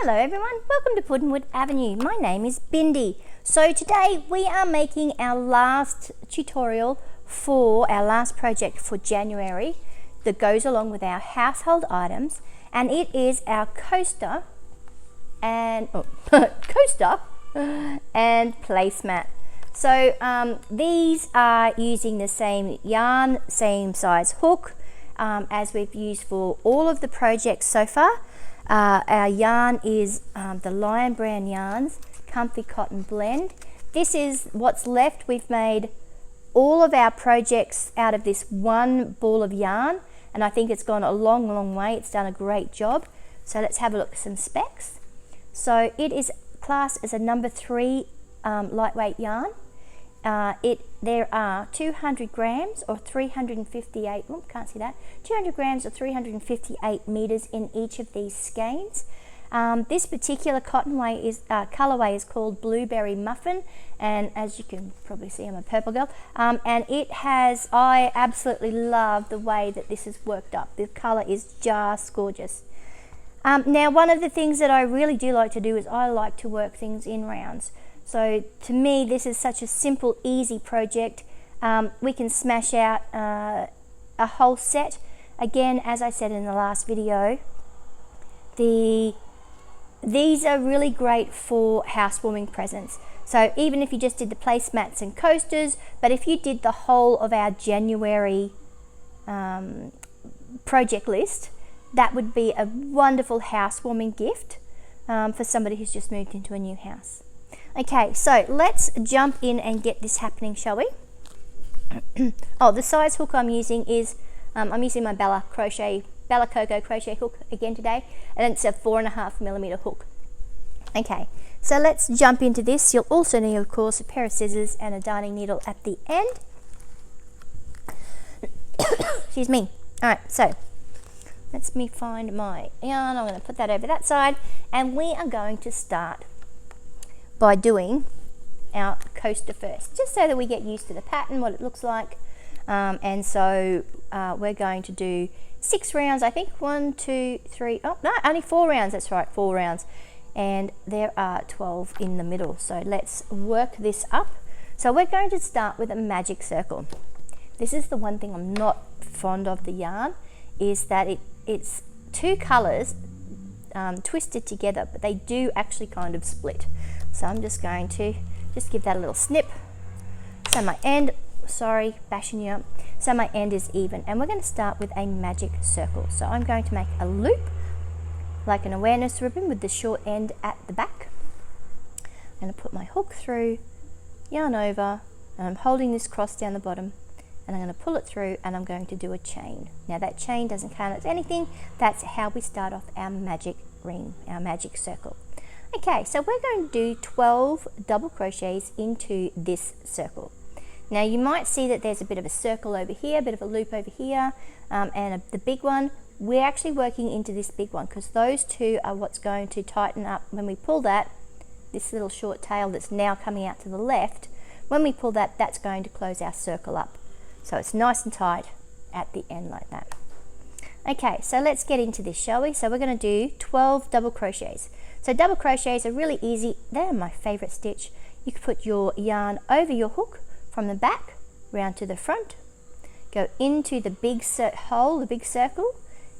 Hello everyone, welcome to Puddinwood Avenue. My name is Bindi. So today we are making our last tutorial for our last project for January that goes along with our household items, and it is our coaster and placemat. So these are using the same yarn, same size hook as we've used for all of the projects so far. Our yarn is the Lion brand yarns, Comfy Cotton Blend. This is what's left. We've made all of our projects out of this one ball of yarn, and I think it's gone a long way. It's done a great job. So let's have a look at some specs. So it is classed as a number 3 lightweight yarn. There are 200 grams or 358, can't see that, 200 grams or 358 meters in each of these skeins. This particular colorway is called Blueberry Muffin, and as you can probably see, I'm a purple girl, and I absolutely love the way that this is worked up. The color is just gorgeous. Now, one of the things that I really do like to do is I like to work things in rounds. So to me, this is such a simple, easy project. We can smash out a whole set. Again, as I said in the last video, these are really great for housewarming presents. So even if you just did the placemats and coasters, but if you did the whole of our January project list, that would be a wonderful housewarming gift for somebody who's just moved into a new house. Okay, so let's jump in and get this happening, shall we? Oh, the size hook I'm using is, I'm using my Bella Coco crochet hook again today, and it's a 4.5mm hook. Okay, so let's jump into this. You'll also need, of course, a pair of scissors and a darning needle at the end. Excuse me. All right, so let me find my yarn. I'm going to put that over that side, and we are going to start by doing our coaster first, just so that we get used to the pattern, what it looks like. And so we're going to do 6 rounds, I think. 1, 2, 3, oh no, only 4 rounds, that's right, 4 rounds. And there are 12 in the middle. So let's work this up. So we're going to start with a magic circle. This is the one thing I'm not fond of the yarn, is that it's 2 colors twisted together, but they do actually kind of split. So I'm just going to give that a little snip. So my end, sorry, bashing you up. So my end is even, and we're going to start with a magic circle. So I'm going to make a loop, like an awareness ribbon with the short end at the back. I'm going to put my hook through, yarn over, and I'm holding this cross down the bottom, and I'm going to pull it through, and I'm going to do a chain. Now that chain doesn't count as anything. That's how we start off our magic ring, our magic circle. Okay, so we're going to do 12 double crochets into this circle. Now you might see that there's a bit of a circle over here, a bit of a loop over here, and the big one. We're actually working into this big one because those two are what's going to tighten up when we pull that, this little short tail that's now coming out to the left. When we pull that, that's going to close our circle up. So it's nice and tight at the end like that. Okay, so let's get into this, shall we? So we're going to do 12 double crochets. So double crochets are really easy. They're my favorite stitch. You can put your yarn over your hook from the back round to the front, go into the big hole, the big circle,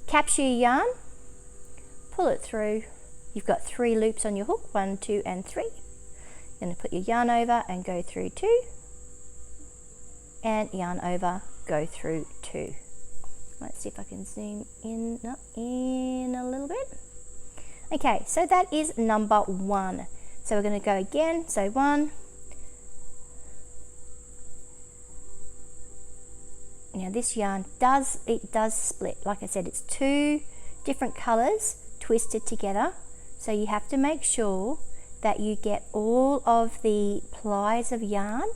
capture your yarn, pull it through. You've got 3 loops on your hook, 1, 2, and 3. You're going to put your yarn over and go through 2, and yarn over, go through 2. Let's see if I can zoom in a little bit. Okay, so that is number 1. So we're going to go again. So 1. Now this yarn does split. Like I said, it's 2 different colors twisted together. So you have to make sure that you get all of the plies of yarn.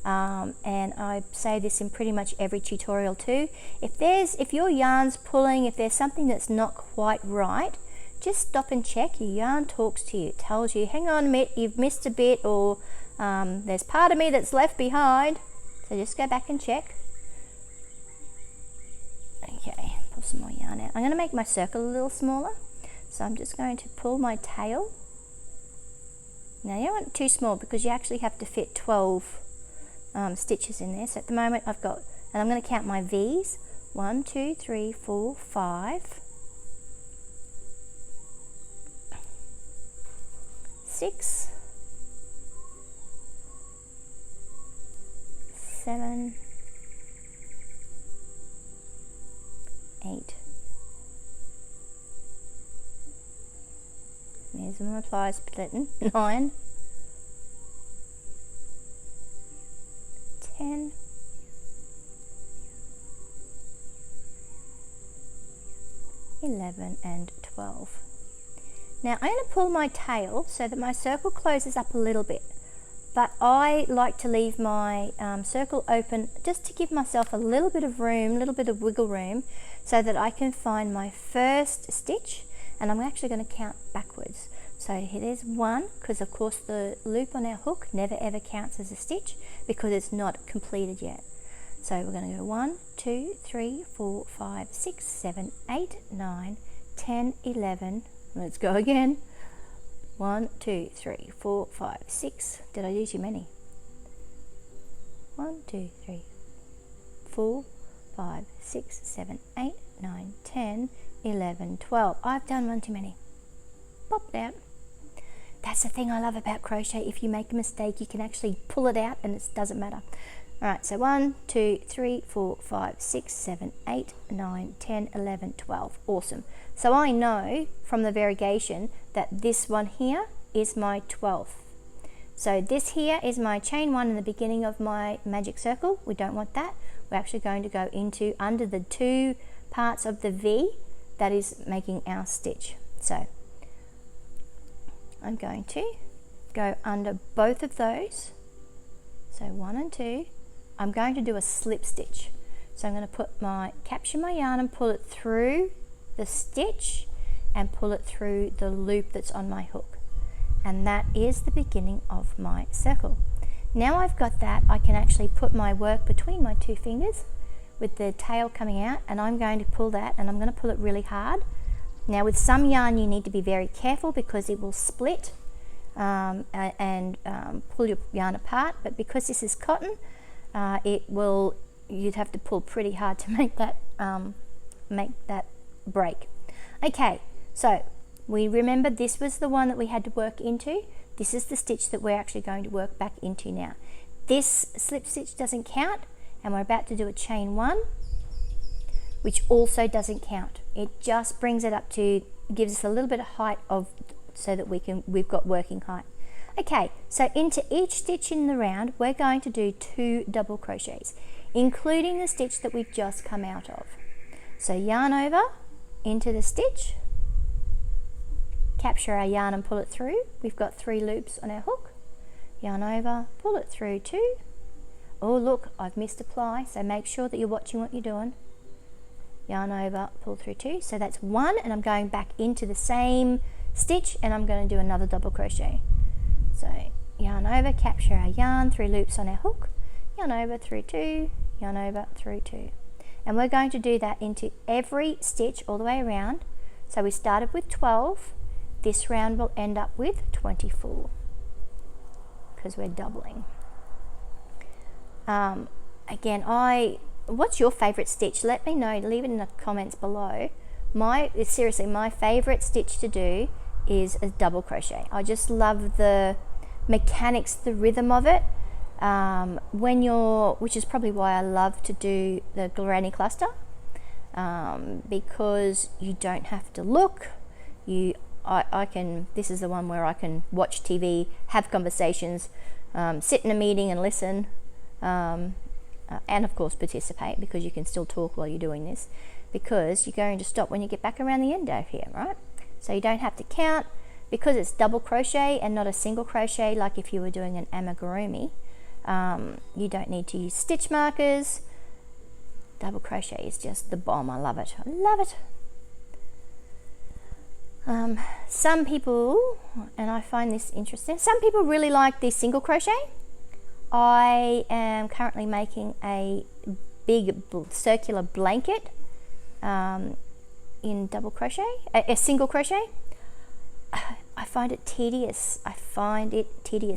And I say this in pretty much every tutorial too. If your yarn's pulling, if there's something that's not quite right, just stop and check. Your yarn talks to you. It tells you, hang on a minute, you've missed a bit, or there's part of me that's left behind. So just go back and check. Okay, pull some more yarn out. I'm going to make my circle a little smaller. So I'm just going to pull my tail. Now you don't want it too small because you actually have to fit 12 stitches in there. So at the moment I've got, and I'm going to count my V's, 1, 2, 3, 4, 5, 6, 7, 8. There's my pliers splitting. 9, 10, 11 and 12. Now I'm going to pull my tail so that my circle closes up a little bit, but I like to leave my circle open just to give myself a little bit of room, a little bit of wiggle room, so that I can find my first stitch, and I'm actually going to count backwards. So here there's 1, because of course the loop on our hook never ever counts as a stitch because it's not completed yet. So we're going to go 1, 2, 3, 4, 5, 6, 7, 8, 9, 10, 11. Let's go again. 1, 2, 3, 4, 5, 6. Did I do too many? 1, 2, 3, 4, 5, 6, 7, 8, 9, 10, 11, 12. I've done one too many. Pop it out. That's the thing I love about crochet. If you make a mistake, you can actually pull it out and it doesn't matter. Alright, so 1, 2, 3, 4, 5, 6, 7, 8, 9, 10, 11, 12. Awesome. So I know from the variegation that this one here is my 12th. So this here is my chain 1 in the beginning of my magic circle. We don't want that. We're actually going to go into under the 2 parts of the V that is making our stitch. So I'm going to go under both of those. So 1 and 2. I'm going to do a slip stitch. So I'm going to capture my yarn and pull it through the stitch and pull it through the loop that's on my hook. And that is the beginning of my circle. Now I've got that, I can actually put my work between my 2 fingers with the tail coming out, and I'm going to pull that, and I'm going to pull it really hard. Now with some yarn you need to be very careful because it will split and pull your yarn apart, but because this is cotton, you'd have to pull pretty hard to make that break. Okay, so we remember this was the one that we had to work into. This is the stitch that we're actually going to work back into now. This slip stitch doesn't count, and we're about to do a chain 1, which also doesn't count. It just brings it up to, gives us a little bit of height so that we've got working height. Okay, so into each stitch in the round, we're going to do 2 double crochets, including the stitch that we've just come out of. So yarn over into the stitch, capture our yarn and pull it through. We've got 3 loops on our hook. Yarn over, pull it through 2. Oh look, I've missed a ply, so make sure that you're watching what you're doing. Yarn over, pull through 2. So that's 1, and I'm going back into the same stitch and I'm going to do another double crochet. So yarn over, capture our yarn, 3 loops on our hook, yarn over through 2, yarn over through 2. And we're going to do that into every stitch all the way around. So we started with 12, this round will end up with 24 because we're doubling. Again, what's your favorite stitch? Let me know, leave it in the comments below. Seriously, my favorite stitch to do is a double crochet. I just love the mechanics, the rhythm of it. Which is probably why I love to do the granny cluster, because you don't have to look. This is the one where I can watch TV, have conversations, sit in a meeting and listen, and of course participate, because you can still talk while you're doing this, because you're going to stop when you get back around the end over here, right? So you don't have to count, because it's double crochet and not a single crochet like if you were doing an amigurumi. You don't need to use stitch markers. Double crochet is just the bomb. I love it. I love it. Some people, and I find this interesting, some people really like the single crochet. I am currently making a big circular blanket in double crochet, a single crochet, I find it tedious.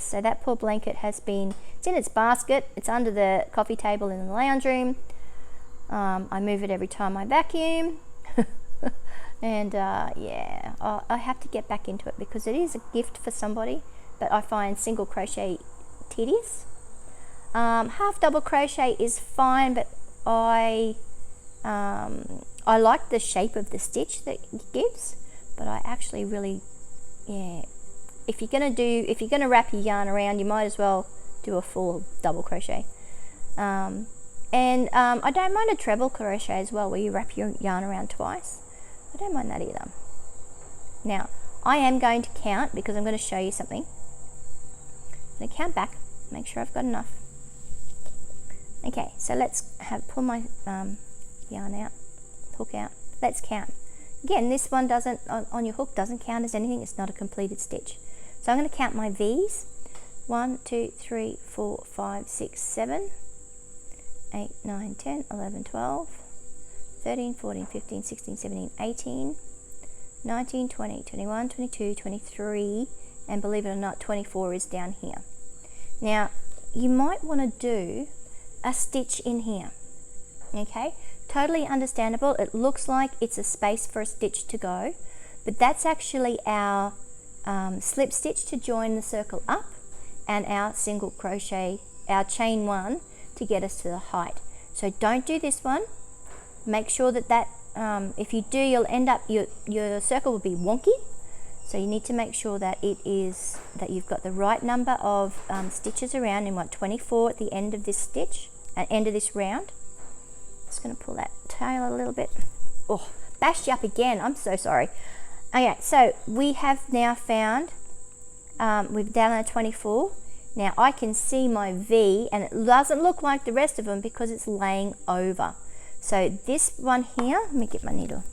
So that poor blanket it's in its basket. It's under the coffee table in the lounge room. I move it every time I vacuum. And yeah, I have to get back into it because it is a gift for somebody, but I find single crochet tedious. Half double crochet is fine, but I like the shape of the stitch that it gives, but I actually really, yeah, if you're gonna wrap your yarn around, you might as well do a full double crochet. And I don't mind a treble crochet as well, where you wrap your yarn around twice. I don't mind that either. Now, I am going to count because I'm going to show you something. I'm going to count back, make sure I've got enough. Okay, so let's pull my yarn out, hook out. Let's count. Again, this one doesn't, on your hook, doesn't count as anything. It's not a completed stitch. So I'm going to count my V's. 1, 2, 3, 4, 5, 6, 7, 8, 9, 10, 11, 12, 13, 14, 15, 16, 17, 18, 19, 20, 21, 22, 23, and believe it or not, 24 is down here. Now, you might want to do a stitch in here, okay? Totally understandable. It looks like it's a space for a stitch to go, but that's actually our slip stitch to join the circle up, and our single crochet, our chain 1 to get us to the height. So don't do this one. Make sure that if you do, you'll end up, your circle will be wonky. So you need to make sure that you've got the right number of stitches around, and 24 at the end of this stitch, end of this round. Just going to pull that tail a little bit. Oh, bashed you up again. I'm so sorry. Okay, so we have now found, we've done a 24. Now I can see my V, and it doesn't look like the rest of them because it's laying over. So this one here, let me get my needle.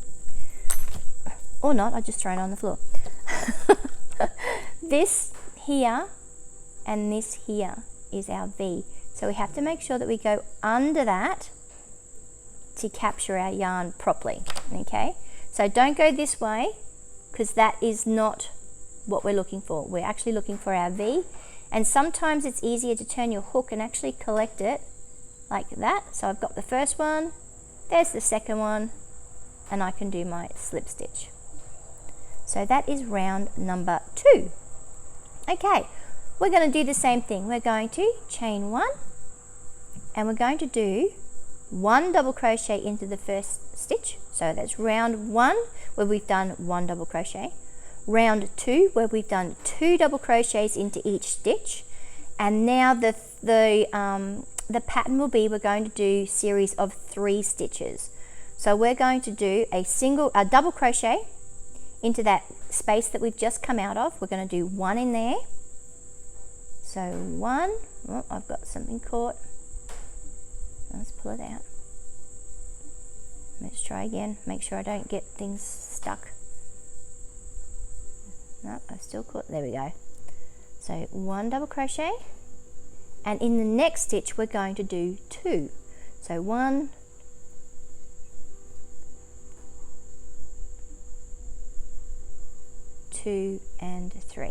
Or not, I just throw it on the floor. This here and this here is our V. So we have to make sure that we go under that to capture our yarn properly, okay? So don't go this way because that is not what we're looking for. We're actually looking for our V, and sometimes it's easier to turn your hook and actually collect it like that. So I've got the first one, there's the second one, and I can do my slip stitch. So that is round number 2. Okay, we're going to do the same thing. We're going to chain 1, and we're going to do 1 double crochet into the first stitch. So that's round 1 where we've done 1 double crochet. Round 2 where we've done 2 double crochets into each stitch. And now the pattern will be, we're going to do series of 3 stitches. So we're going to do a double crochet into that space that we've just come out of. We're going to do 1 in there. So 1, oh, I've got something caught. Let's pull it out. Let's try again, make sure I don't get things stuck. No, I've still caught, there we go. So 1 double crochet, and in the next stitch we're going to do 2. So 1, 2, and 3.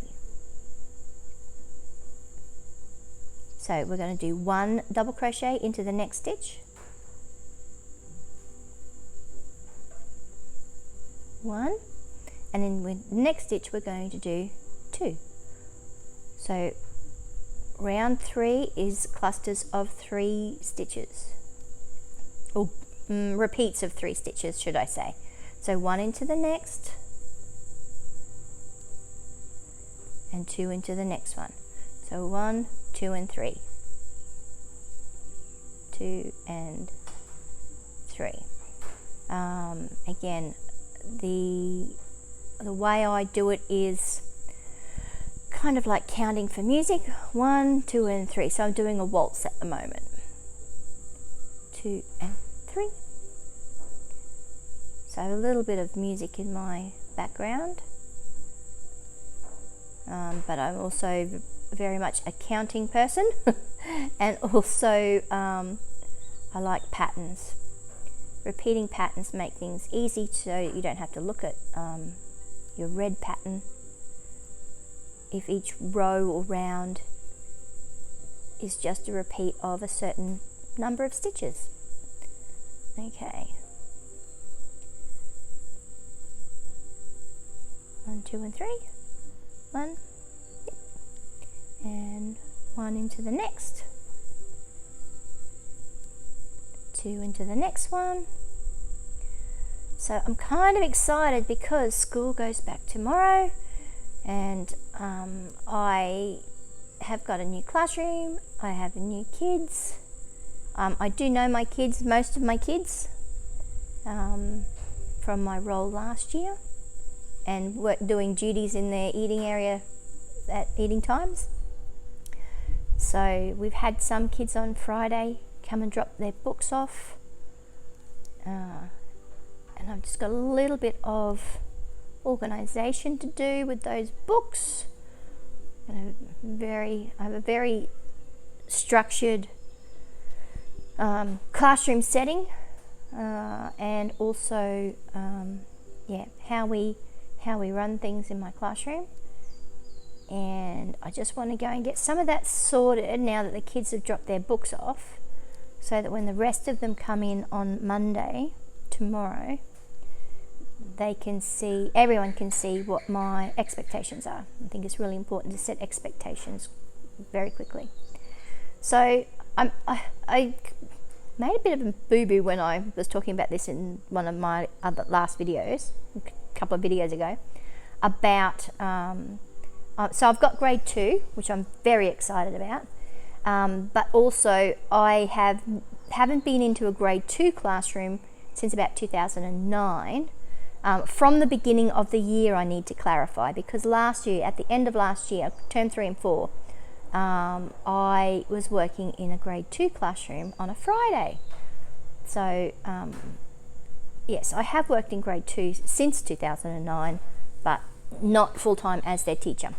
So we're going to do 1 double crochet into the next stitch, 1, and in the next stitch we're going to do 2. So round 3 is clusters of 3 stitches, or repeats of 3 stitches, should I say. So 1 into the next, and 2 into the next one. So 1, 2, and 3. 2 and 3. Again, the way I do it is kind of like counting for music. 1, 2, and 3. So I'm doing a waltz at the moment. 2 and 3. So I have a little bit of music in my background, but I'm also very much a counting person and also I like patterns, repeating patterns make things easy so you don't have to look at your red pattern if each row or round is just a repeat of a certain number of stitches. Okay. 1, 2 and 3. 1. Yep. And 1 into the next. 2 into the next one. So I'm kind of excited because school goes back tomorrow, and I have got a new classroom. I have new kids. I do know my kids, most of my kids, from my role last year, and doing duties in their eating area at eating times. So we've had some kids on Friday come and drop their books off, and I've just got a little bit of organisation to do with those books. I have a very structured classroom setting, and also how we run things in my classroom. And I just want to go and get some of that sorted now that the kids have dropped their books off, so that when the rest of them come in on Monday, tomorrow, everyone can see what my expectations are. I think it's really important to set expectations very quickly. So I made a bit of a boo-boo when I was talking about this in one of my other last videos, a couple of videos ago, about so I've got grade 2, which I'm very excited about, but also I haven't been into a grade 2 classroom since about 2009. From the beginning of the year, I need to clarify, because last year, at the end of last year, term 3 and 4, I was working in a grade 2 classroom on a Friday. So yes, I have worked in grade 2 since 2009, but not full-time as their teacher.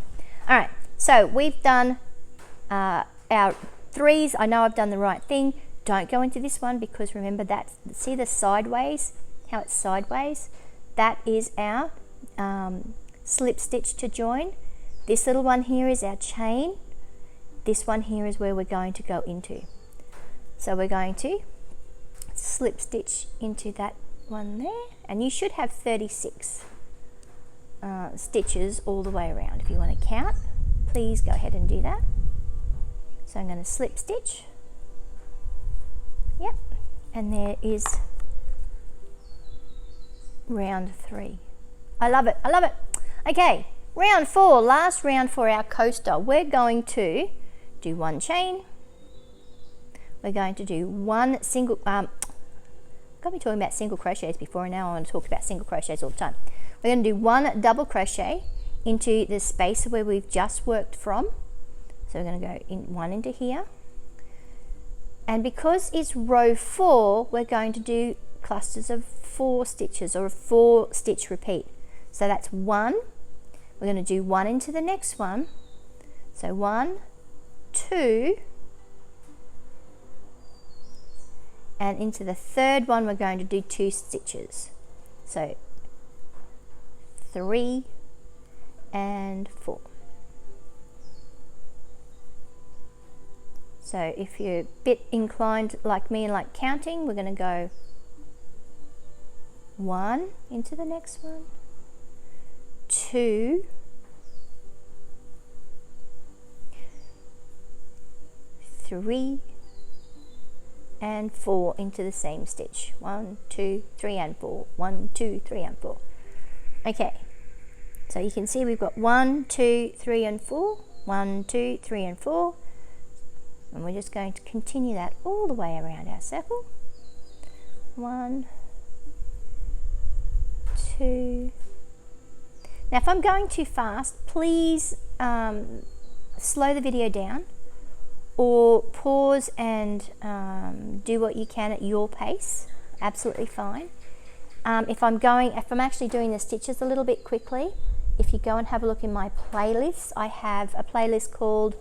All right, so we've done our 3s. I know I've done the right thing. Don't go into this one, because remember that, see the sideways, how it's sideways? That is our slip stitch to join. This little one here is our chain. This one here is where we're going to go into. So we're going to slip stitch into that one there, and you should have 36 stitches all the way around. If you want to count, please go ahead and do that. So I'm going to slip stitch. Yep, and there is round 3. I love it, I love it. Okay, round 4, last round for our coaster. We're going to do 1 chain. We're going to do 1 single, I've got to be talking about single crochets before, and now I want to talk about single crochets all the time. We're going to do 1 double crochet into the space where we've just worked from. So we're going to go in 1 into here. And because it's row 4, we're going to do clusters of 4 stitches, or a 4 stitch repeat. So that's 1. We're going to do 1 into the next one. So 1, 2, and into the third one we're going to do 2 stitches. So 3 and 4. So if you're a bit inclined like me and like counting, we're going to go 1 into the next one, 2, 3, and 4 into the same stitch. 1, 2, 3 and 4. 1, 2, 3 and 4. Okay, so you can see we've got 1, 2, 3 and 4. 1, 2, 3 and 4. And we're just going to continue that all the way around our circle. 1, 2. Now if I'm going too fast, please slow the video down, or pause and do what you can at your pace. Absolutely fine. If I'm actually doing the stitches a little bit quickly, if you go and have a look in my playlist, I have a playlist called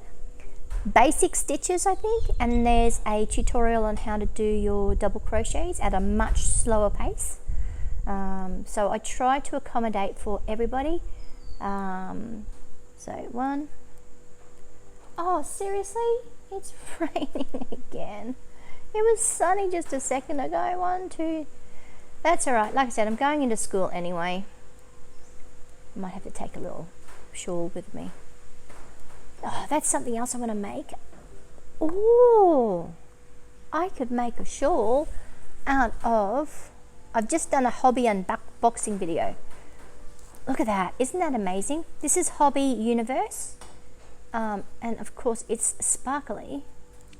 basic stitches, I think, and there's a tutorial on how to do your double crochets at a much slower pace. So I try to accommodate for everybody. So one. Oh, seriously? It's raining again. It was sunny just a second ago. 1, 2. That's all right. Like I said, I'm going into school anyway. I might have to take a little shawl with me. Oh, that's something else I want to make. Oh, I could make a shawl out of... I've just done a hobby unboxing video. Look at that. Isn't that amazing? This is Hobby Universe. And of course it's sparkly.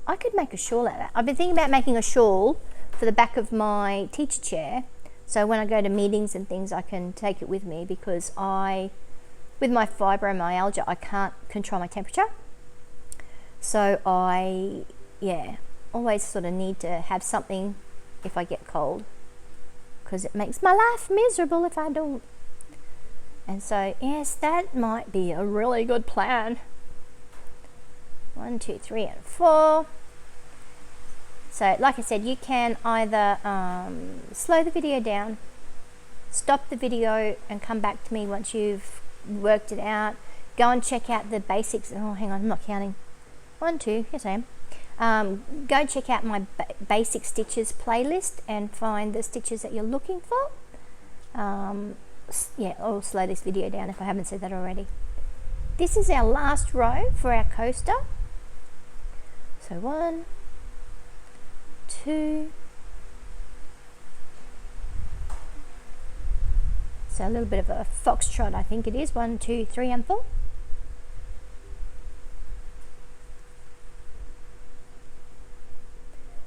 I could make a shawl out of that. I've been thinking about making a shawl for the back of my teacher chair, so when I go to meetings and things I can take it with me, because with my fibromyalgia I can't control my temperature, so I always sort of need to have something if I get cold, because it makes my life miserable if I don't. And so yes, that might be a really good plan. 1, 2, 3 and 4. So like I said, you can either slow the video down, stop the video and come back to me once you've worked it out. Go and check out the basics. Oh, hang on, I'm not counting. 1, 2, yes I am. Go and check out my basic stitches playlist and find the stitches that you're looking for. Yeah, I'll slow this video down if I haven't said that already. This is our last row for our coaster. So 1, 2. So a little bit of a foxtrot, I think it is. 1, 2, 3 and 4.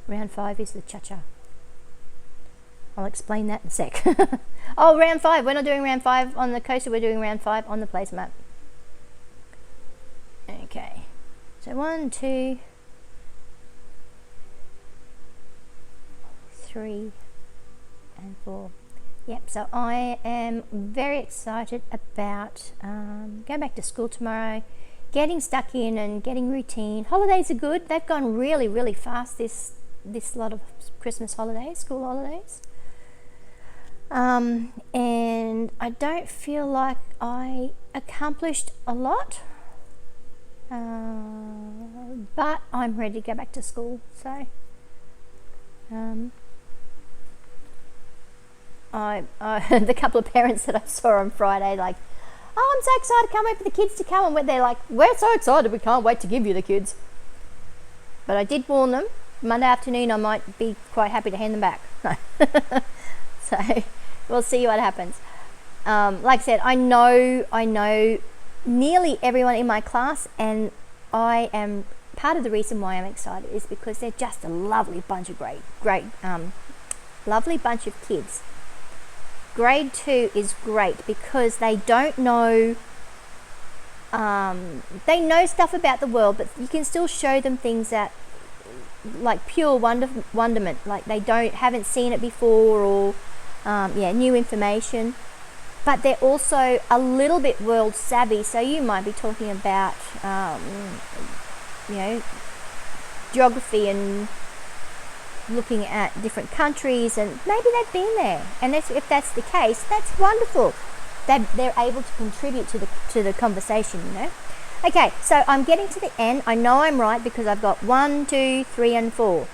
Round 5 is the cha-cha. I'll explain that in a sec. Oh, round 5. We're not doing round 5 on the coaster. We're doing round 5 on the placemat. Okay. So 1, 2, 3 and 4. Yep, so I am very excited about going back to school tomorrow, getting stuck in and getting routine. Holidays are good. They've gone really, really fast this lot of Christmas holidays, school holidays. And I don't feel like I accomplished a lot, but I'm ready to go back to school. So the couple of parents that I saw on Friday, like, oh, I'm so excited, can't wait for the kids to come, and they're like, we're so excited, we can't wait to give you the kids. But I did warn them, Monday afternoon I might be quite happy to hand them back. No. So we'll see what happens. Like I said, I know nearly everyone in my class, and I am part of the reason why I'm excited is because they're just a lovely bunch of great lovely bunch of kids. Grade 2 is great because they don't know, they know stuff about the world, but you can still show them things that, like, pure wonderment, like they haven't seen it before, or new information. But they're also a little bit world savvy, so you might be talking about geography and looking at different countries, and maybe they've been there, and if that's the case, that's wonderful. They're able to contribute to the conversation, Okay, so I'm getting to the end. I know I'm right because I've got 1, 2, 3 and 4.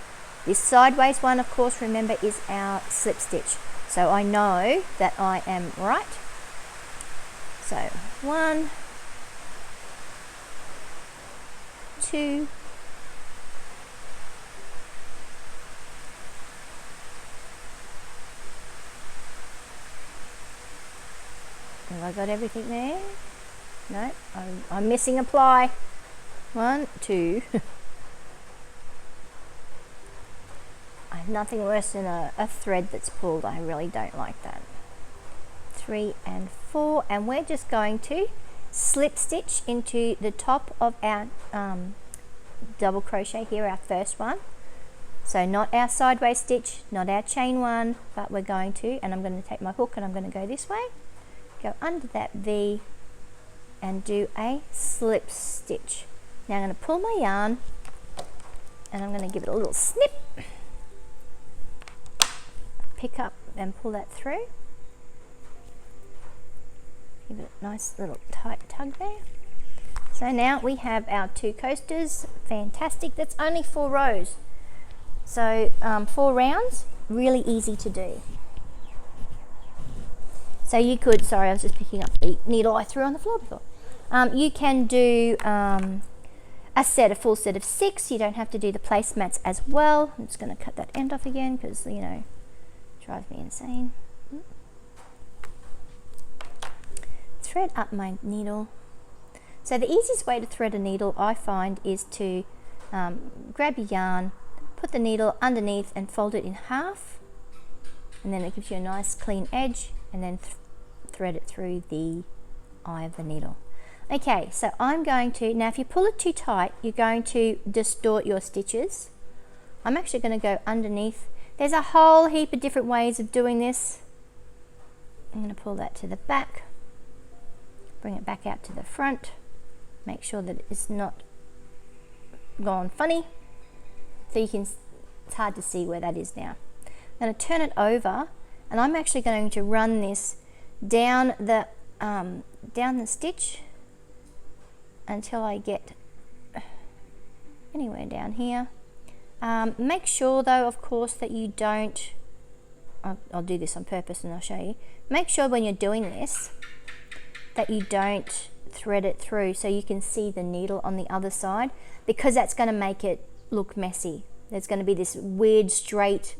This sideways one, of course, remember, is our slip stitch, so I know that I am right. So 1, 2, 3. Have I got everything there? No, I'm missing a ply. 1, 2. I have nothing worse than a thread that's pulled. I really don't like that. 3 and 4, and we're just going to slip stitch into the top of our double crochet here, our first one. So not our sideways stitch, not our chain one, but we're going to, and I'm going to take my hook and I'm going to go this way, go under that V and do a slip stitch. Now I'm going to pull my yarn and I'm going to give it a little snip, pick up and pull that through, give it a nice little tight tug there. So now we have our 2 coasters. Fantastic. That's only 4 rows, so 4 rounds, really easy to do. So you could, sorry, I was just picking up the needle I threw on the floor before. You can do a full set of 6. You don't have to do the placemats as well. I'm just going to cut that end off again because, you know, it drives me insane. Thread up my needle. So the easiest way to thread a needle, I find, is to grab your yarn, put the needle underneath and fold it in half, and then it gives you a nice clean edge, and then thread it through the eye of the needle. Okay, so I'm going to, now if you pull it too tight, you're going to distort your stitches. I'm actually going to go underneath. There's a whole heap of different ways of doing this. I'm going to pull that to the back, bring it back out to the front, make sure that it's not gone funny. So you can, it's hard to see where that is now. I'm going to turn it over, and I'm actually going to run this down the stitch until I get anywhere down here. Make sure though, of course, that you don't, I'll do this on purpose and I'll show you. Make sure when you're doing this that you don't thread it through so you can see the needle on the other side, because that's going to make it look messy. There's going to be this weird straight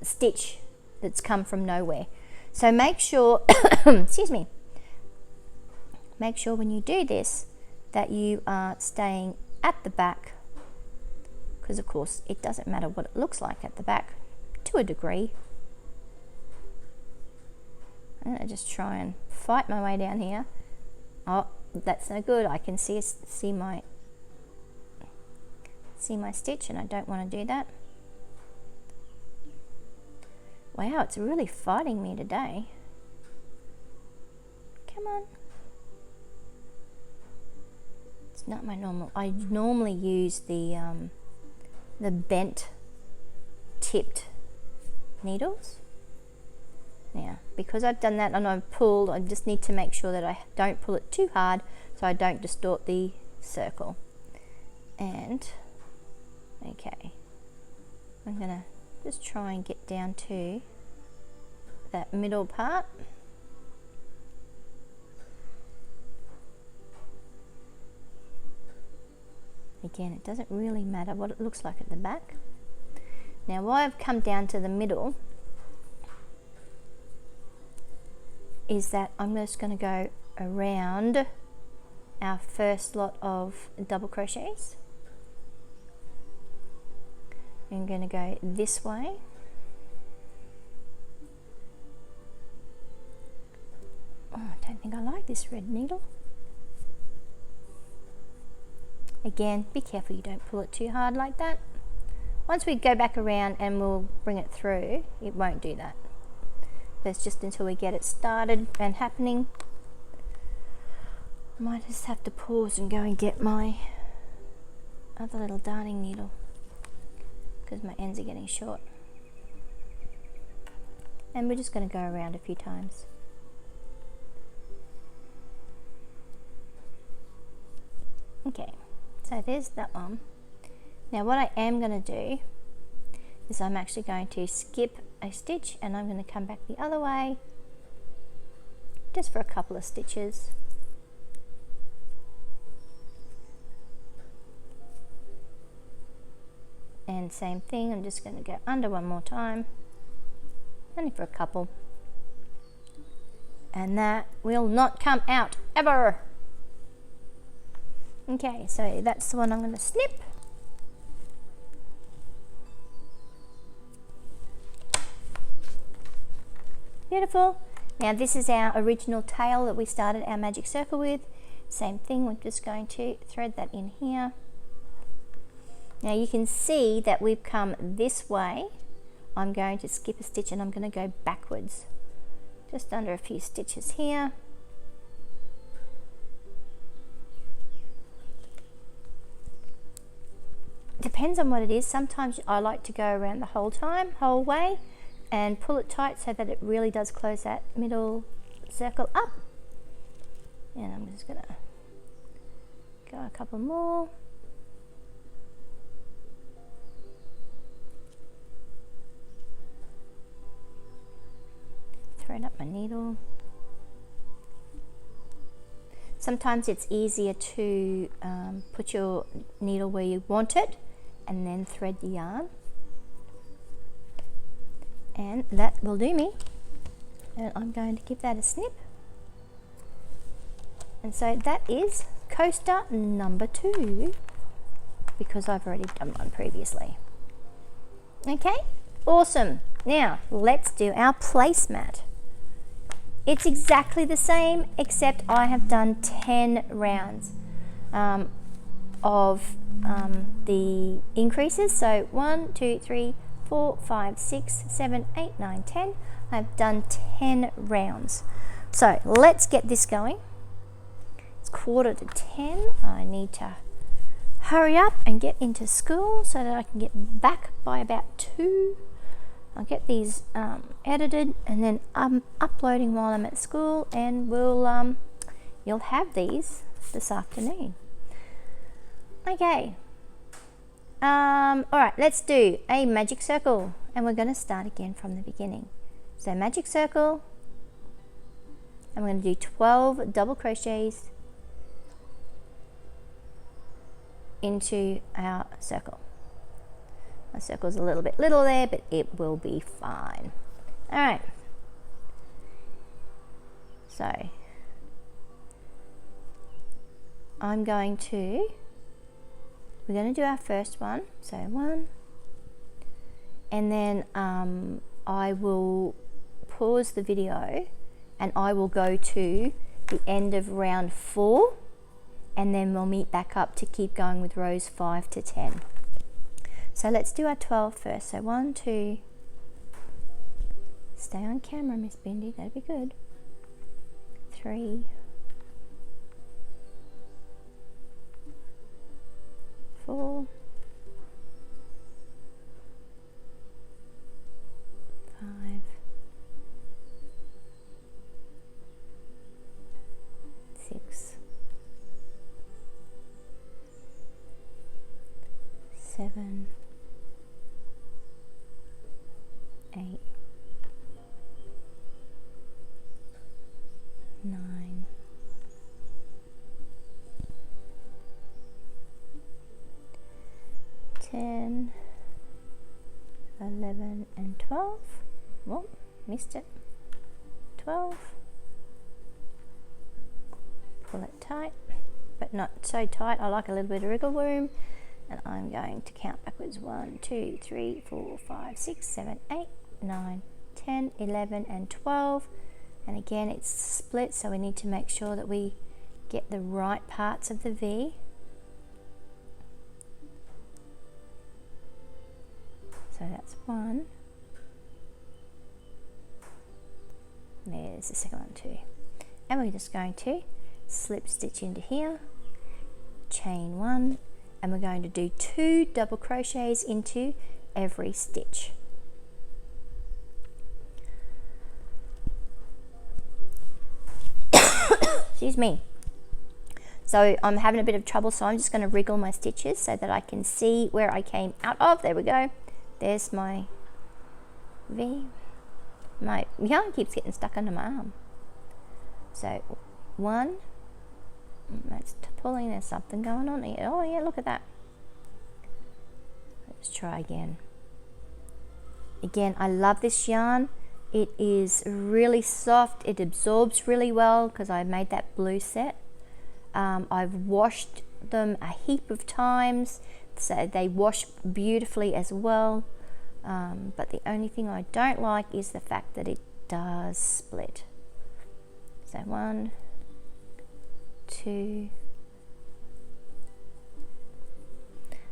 stitch that's come from nowhere. So make sure, excuse me, make sure when you do this that you are staying at the back, because of course it doesn't matter what it looks like at the back to a degree. I'm going to just try and fight my way down here. Oh, that's no good. I can see my stitch, and I don't want to do that. Wow, it's really fighting me today. Come on. It's not my normal. I normally use the bent tipped needles. Now, because I've done that and I've pulled, I just need to make sure that I don't pull it too hard so I don't distort the circle. And, okay, I'm gonna just try and get down to that middle part. Again, it doesn't really matter what it looks like at the back. Now, why I've come down to the middle is that I'm just going to go around our first lot of double crochets. I'm going to go this way. Oh, I don't think I like this red needle. Again, be careful you don't pull it too hard like that. Once we go back around and we'll bring it through, it won't do that. That's just until we get it started and happening. I might just have to pause and go and get my other little darning needle because my ends are getting short. And we're just going to go around a few times. Okay, so there's that one. Now what I am going to do is I'm actually going to skip a stitch and I'm going to come back the other way just for a couple of stitches. And same thing, I'm just going to go under one more time, only for a couple. And that will not come out ever. Okay, so that's the one I'm going to snip. Beautiful. Now this is our original tail that we started our magic circle with. Same thing, we're just going to thread that in here. Now you can see that we've come this way. I'm going to skip a stitch and I'm going to go backwards. Just under a few stitches here. depends on what it is. Sometimes I like to go around the whole way, and pull it tight so that it really does close that middle circle up. And I'm just gonna go a couple more. Thread up my needle. Sometimes it's easier to put your needle where you want it and then thread the yarn. And that will do me. And I'm going to give that a snip. And so that is coaster number 2, because I've already done one previously. Okay, awesome. Now let's do our placemat. It's exactly the same, except I have done 10 rounds of the increases. So 1, 2, 3, 4, 5, 6, 7, 8, 9, 10. I've done 10 rounds. So let's get this going. It's 9:45. I need to hurry up and get into school so that I can get back by about 2. I'll get these edited, and then I'm uploading while I'm at school, and you'll have these this afternoon. Okay. All right, let's do a magic circle, and we're going to start again from the beginning. So magic circle, and we're going to do 12 double crochets into our circle. My circle's a little bit little there, but it will be fine. All right. So we're going to do our first one. So 1, and then I will pause the video and I will go to the end of round 4, and then we'll meet back up to keep going with rows 5 to 10. So let's do our 12 first. So 1, 2, stay on camera, Miss Bindi, that'd be good. 3, 4, 5, 6, 7, 8, 9, 10, 11, and 12. Oh, missed it. 12. Pull it tight, but not so tight. I like a little bit of wriggle room. And I'm going to count backwards. 1, 2, 3, 4, 5, 6, 7, 8, 9, 10, 11, and 12. And again, it's split, so we need to make sure that we get the right parts of the V. So that's 1. There's the second one too. And we're just going to slip stitch into here, chain 1, and we're going to do 2 double crochets into every stitch. Excuse me. So I'm having a bit of trouble, so I'm just going to wriggle my stitches so that I can see where I came out of. There we go. There's my V. My yarn keeps getting stuck under my arm. So 1, that's pulling, there's something going on here. Oh yeah, look at that. Let's try again. Again, I love this yarn. It is really soft. It absorbs really well because I made that blue set. I've washed them a heap of times, so they wash beautifully as well. But the only thing I don't like is the fact that it does split. So 1, 2.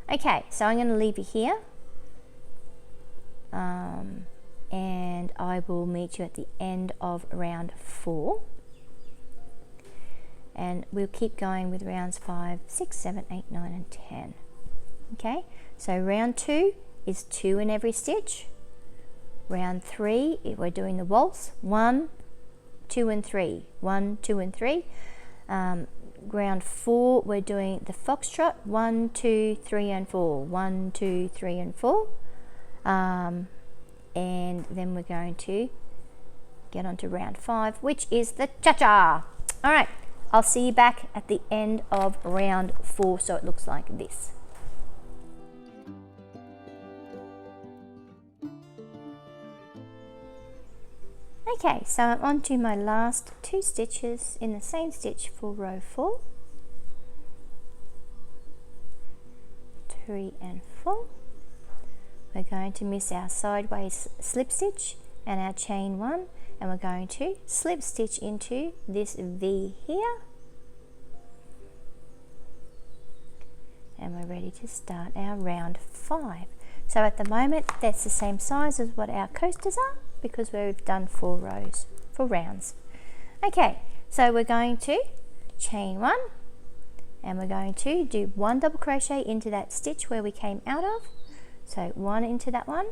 Okay, so I'm going to leave you here. And I will meet you at the end of round 4. And we'll keep going with rounds 5, 6, 7, 8, 9, and 10. Okay, so round 2 is 2 in every stitch. Round 3, we're doing the waltz, 1, 2 and 3, 1, 2 and 3. Round 4, we're doing the foxtrot, 1, 2, 3 and 4, 1, 2, 3 and 4. And then we're going to get on to round 5, which is the cha-cha. All right, I'll see you back at the end of round 4, so it looks like this. Okay, so I'm on to my last 2 stitches in the same stitch for row 4. 3 and 4. We're going to miss our sideways slip stitch and our chain 1, and we're going to slip stitch into this V here. And we're ready to start our round 5. So at the moment, that's the same size as what our coasters are, because we've done 4 rounds. Okay, so we're going to chain 1, and we're going to do 1 double crochet into that stitch where we came out of. So 1 into that one.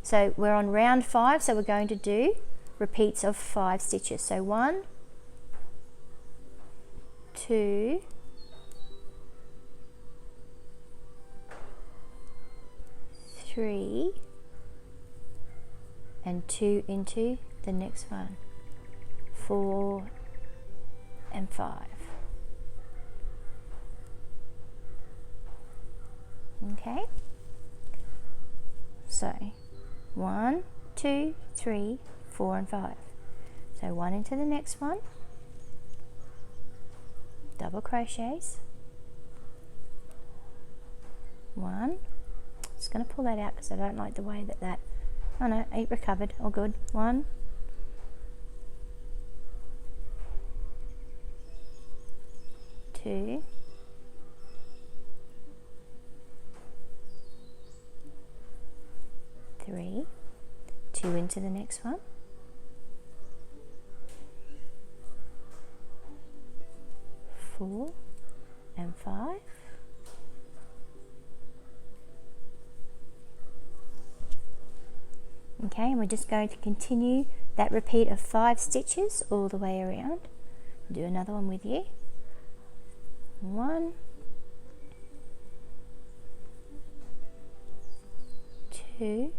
So we're on round 5, so we're going to do repeats of 5 stitches. So 1, 2, 3, and 2 into the next one, 4 and 5. Okay, so 1, 2, 3, 4 and 5. So 1 into the next one, double crochets, 1, just going to pull that out because I don't like the way that oh no, it recovered, all good. 1, 2, 3, 2 into the next one, 4 and 5, okay, and we're just going to continue that repeat of 5 stitches all the way around. Do another one with you. 1, 2,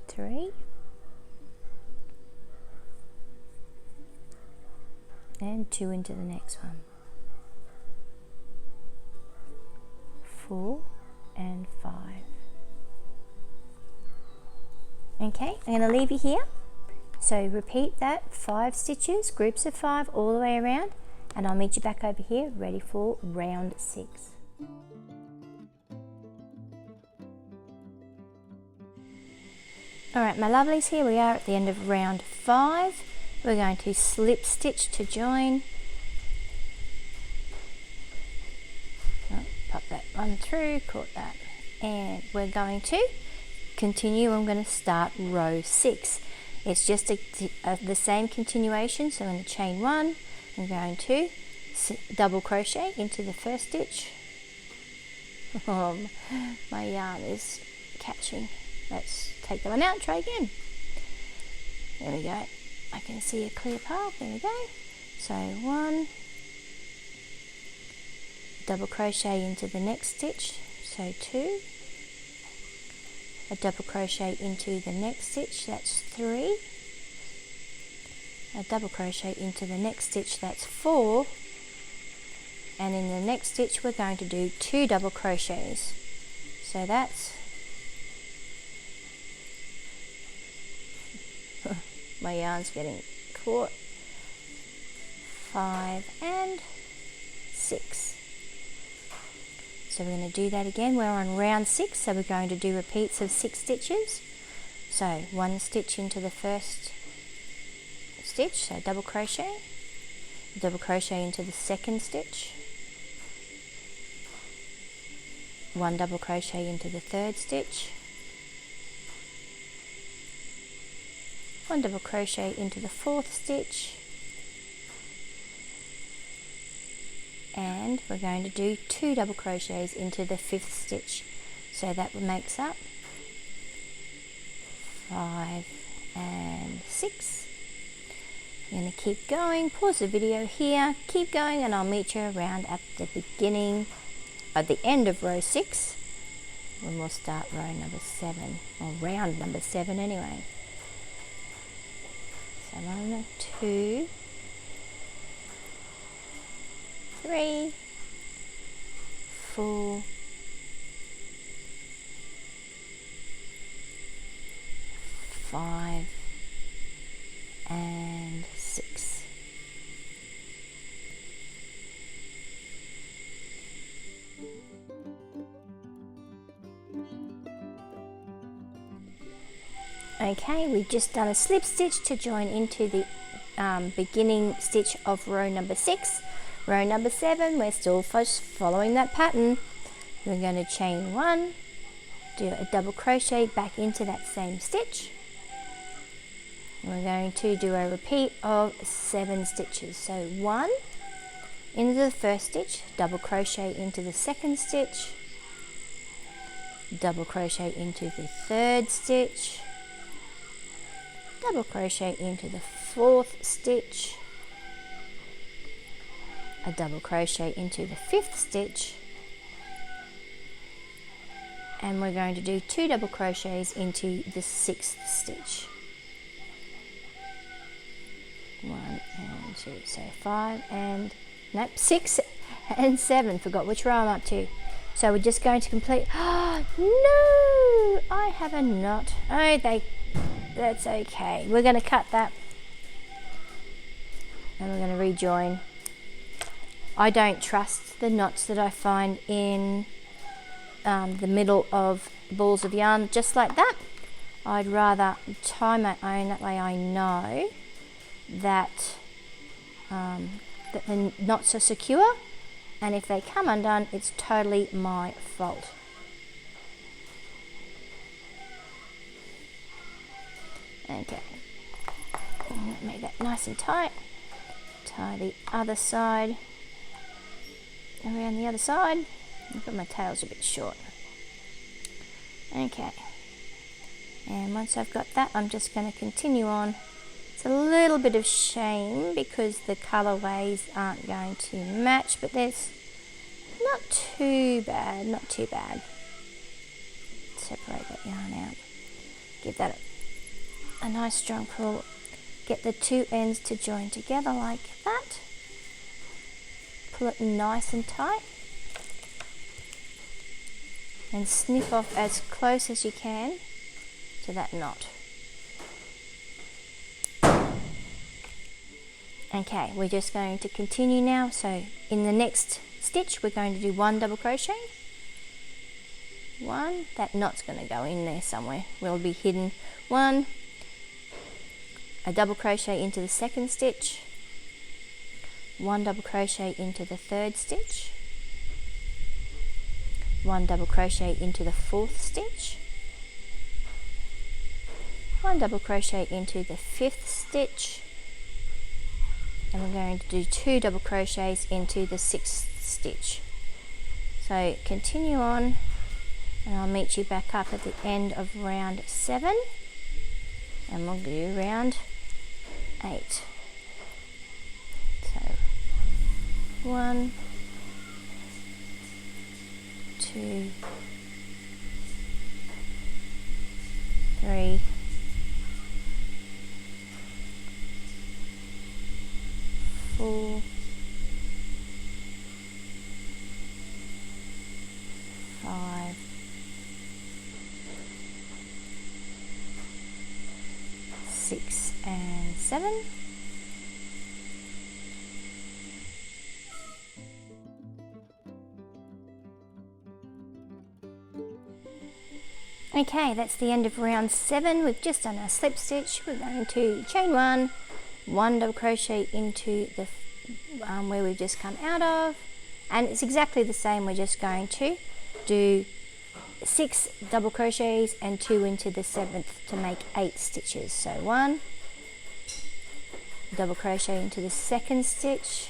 3, and 2 into the next one, 4 and 5. Okay, I'm going to leave you here. So repeat that 5 stitches, groups of 5 all the way around, and I'll meet you back over here ready for round 6. Alright my lovelies, here we are at the end of round 5. We're going to slip stitch to join. Oh, pop that one through, caught that. And we're going to continue. I'm going to start row 6. It's just the same continuation. So in the chain 1, I'm going to double crochet into the first stitch. My yarn is catching. Let's take the one out, try again. There we go. I can see a clear path. There we go. So 1, double crochet into the next stitch. So 2, a double crochet into the next stitch. That's 3. A double crochet into the next stitch. That's 4. And in the next stitch we're going to do 2 double crochets. So that's my yarn's getting caught. 5 and 6. So we're going to do that again. We're on round 6, so we're going to do repeats of 6 stitches. So 1 stitch into the first stitch, so double crochet into the second stitch, 1 double crochet into the third stitch, 1 double crochet into the fourth stitch, and we're going to do 2 double crochets into the 5th stitch, so that makes up 5 and 6. I'm going to keep going, pause the video here, keep going, and I'll meet you around at the beginning, at the end of row 6, when we'll start row number 7, or round number 7 anyway. So 1, 2, 3, 4, 5 and 6. Okay, we've just done a slip stitch to join into the beginning stitch of row number 6. Row number 7, we're still following that pattern. We're going to chain 1, do a double crochet back into that same stitch. We're going to do a repeat of 7 stitches. So 1 into the first stitch, double crochet into the second stitch, double crochet into the third stitch, double crochet into the fourth stitch, a double crochet into the fifth stitch, and we're going to do 2 double crochets into the sixth stitch. 1 and 2, so 5 and, nope, 6 and 7, forgot which row I'm up to. So we're just going to complete, oh no, I have a knot. Oh, that's okay. We're going to cut that and we're going to rejoin. I don't trust the knots that I find in the middle of balls of yarn just like that. I'd rather tie my own, that way I know that, that the knots are secure, and if they come undone, it's totally my fault. Okay, make that nice and tight. Tie the other side around the other side. Look at my tail's a bit short. Okay, and once I've got that, I'm just going to continue on. It's a little bit of shame because the colorways aren't going to match, but there's not too bad, not too bad. Separate that yarn out. Give that a nice strong pull. Get the 2 ends to join together like that. Pull it nice and tight. And snip off as close as you can to that knot. Okay, we're just going to continue now. So in the next stitch, we're going to do 1 double crochet. 1, that knot's going to go in there somewhere. Will be hidden. 1, a double crochet into the second stitch, 1 double crochet into the third stitch, 1 double crochet into the fourth stitch, 1 double crochet into the fifth stitch, and we're going to do 2 double crochets into the sixth stitch. So continue on, and I'll meet you back up at the end of round 7, and we'll do round 8. So 1, 2, 3, 4, 5, 6 and 7. Okay, that's the end of round 7. We've just done our slip stitch. We're going to chain 1, 1 double crochet into the where we've just come out of, and it's exactly the same. We're just going to do 6 double crochets and 2 into the 7th to make 8 stitches. So 1 double crochet into the second stitch,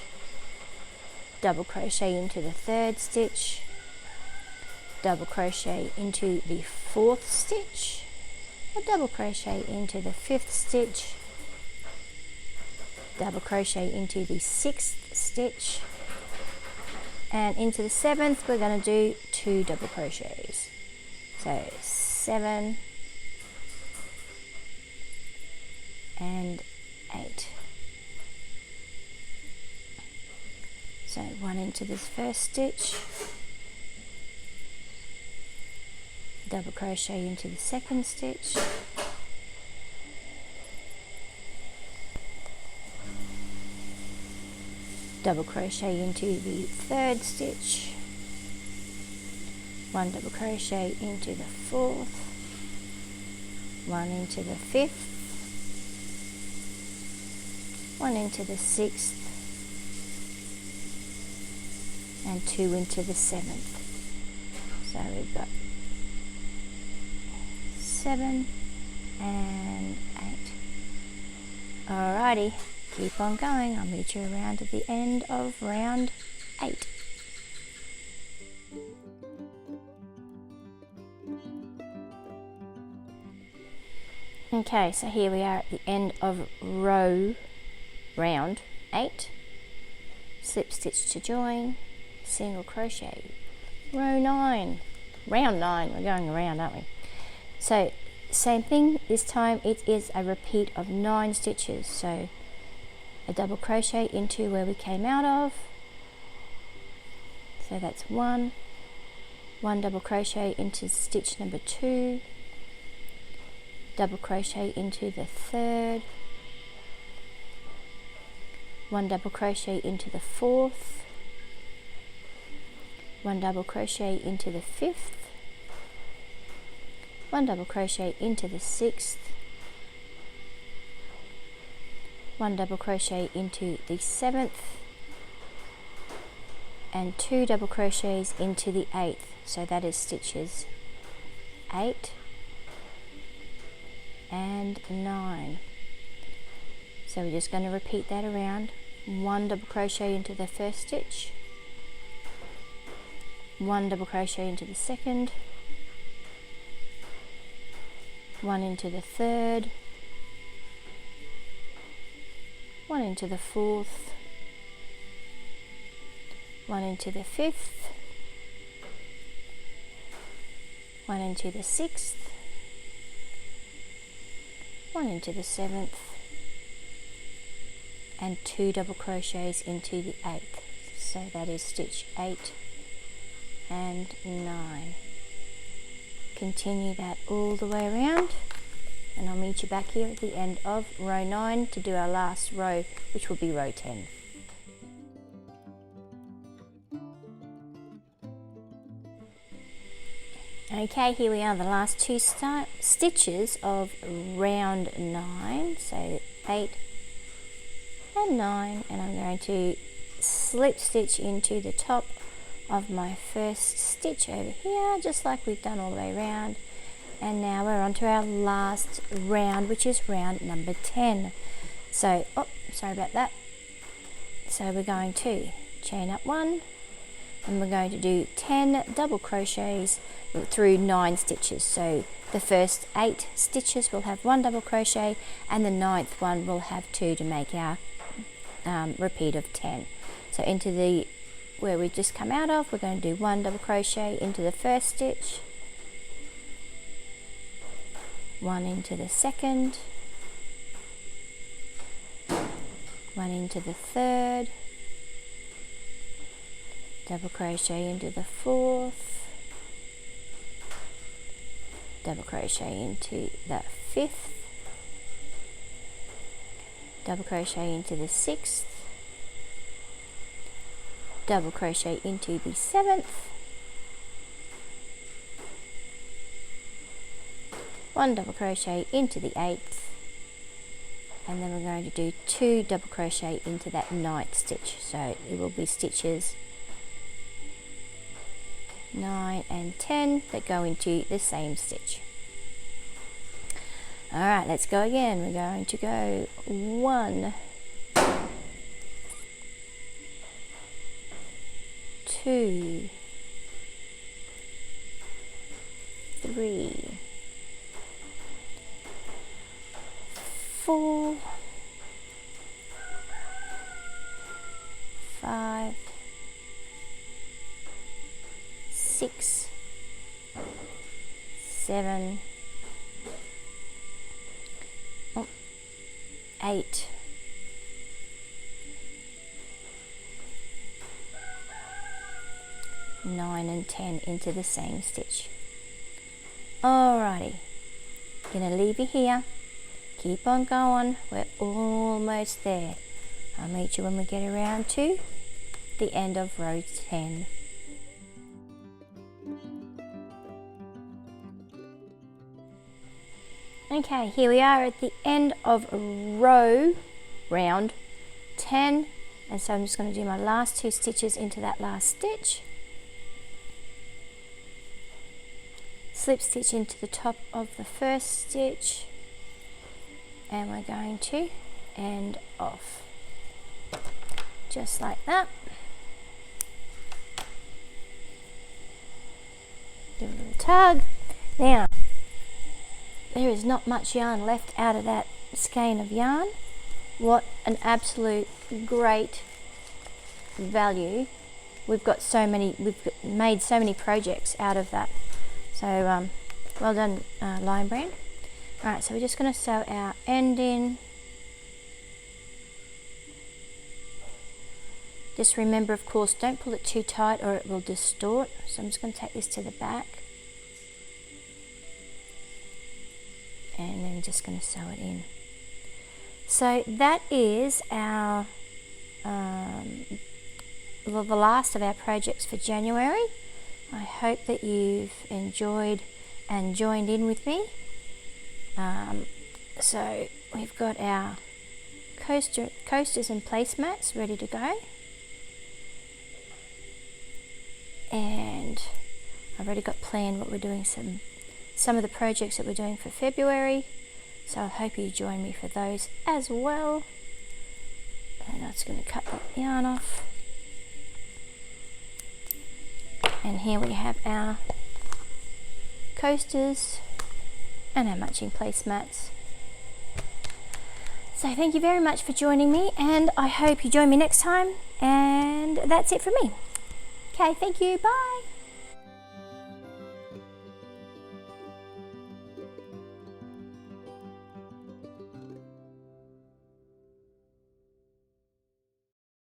double crochet into the 3rd stitch, double crochet into the 4th stitch, a double crochet into the 5th stitch, double crochet into the 6th stitch, and into the 7th we're going to do 2 double crochets. So 7 and 8. So 1 into this 1st stitch, double crochet into the 2nd stitch, double crochet into the 3rd stitch, 1 double crochet into the 4th, 1 into the 5th, 1 into the 6th, and 2 into the 7th. So we've got 7 and 8. Alrighty, keep on going. I'll meet you around at the end of round 8. Okay, so here we are at the end of round 8. Slip stitch to join, single crochet, round 9, we're going around, aren't we? So same thing, this time it is a repeat of 9 stitches. So a double crochet into where we came out of, so that's 1 double crochet into stitch number 2, double crochet into the 3rd, 1 double crochet into the 4th, 1 double crochet into the 5th, 1 double crochet into the 6th, 1 double crochet into the 7th, and 2 double crochets into the 8th. So that is stitches 8 and 9. So we're just going to repeat that around. 1 double crochet into the 1st stitch, 1 double crochet into the 2nd, 1 into the 3rd, 1 into the 4th, 1 into the 5th, 1 into the 6th, 1 into the 7th, and 2 double crochets into the 8th. So that is stitch 8 and 9. Continue that all the way around, and I'll meet you back here at the end of row 9 to do our last row, which will be row 10. Okay, here we are, the last 2 stitches of round 9, so 8 and 9, and I'm going to slip stitch into the top of my first stitch over here, just like we've done all the way around. And now we're on to our last round, which is round number 10. So, sorry about that. So we're going to chain up 1, and we're going to do 10 double crochets through 9 stitches. So the first 8 stitches will have 1 double crochet, and the 9th one will have 2 to make our repeat of 10. So into the where we just come out of, we're going to do 1 double crochet into the first stitch, 1 into the 2nd, 1 into the 3rd, double crochet into the 4th, double crochet into the 5th, double crochet into the 6th, double crochet into the 7th, 1 double crochet into the 8th, and then we're going to do 2 double crochet into that 9th stitch. So it will be stitches 9 and 10 that go into the same stitch. Alright, let's go again. We're going to go 1, 2, 3, 4, 5, 6, 7, 8, 9 and 10 into the same stitch. Alrighty, gonna leave you here. Keep on going, we're almost there. I'll meet you when we get around to the end of row 10. Okay, here we are at the end of round 10, and so I'm just going to do my last 2 stitches into that last stitch. Slip stitch into the top of the first stitch, and we're going to end off just like that. Give it a little tug. Now, there is not much yarn left out of that skein of yarn. What an absolute great value. We've made so many projects out of that. So well done, Lion Brand. Alright, so we're just going to sew our end in. Just remember, of course, don't pull it too tight or it will distort. So I'm just going to take this to the back. And then just going to sew it in. So that is our the last of our projects for January. I hope that you've enjoyed and joined in with me. So we've got our coasters and placemats ready to go. And I've already got planned what we're doing, some of the projects that we're doing for February, so I hope you join me for those as well. And I'm just going to cut that yarn off, and here we have our coasters and our matching placemats. So thank you very much for joining me, and I hope you join me next time, and that's it from me. Okay, thank you, bye.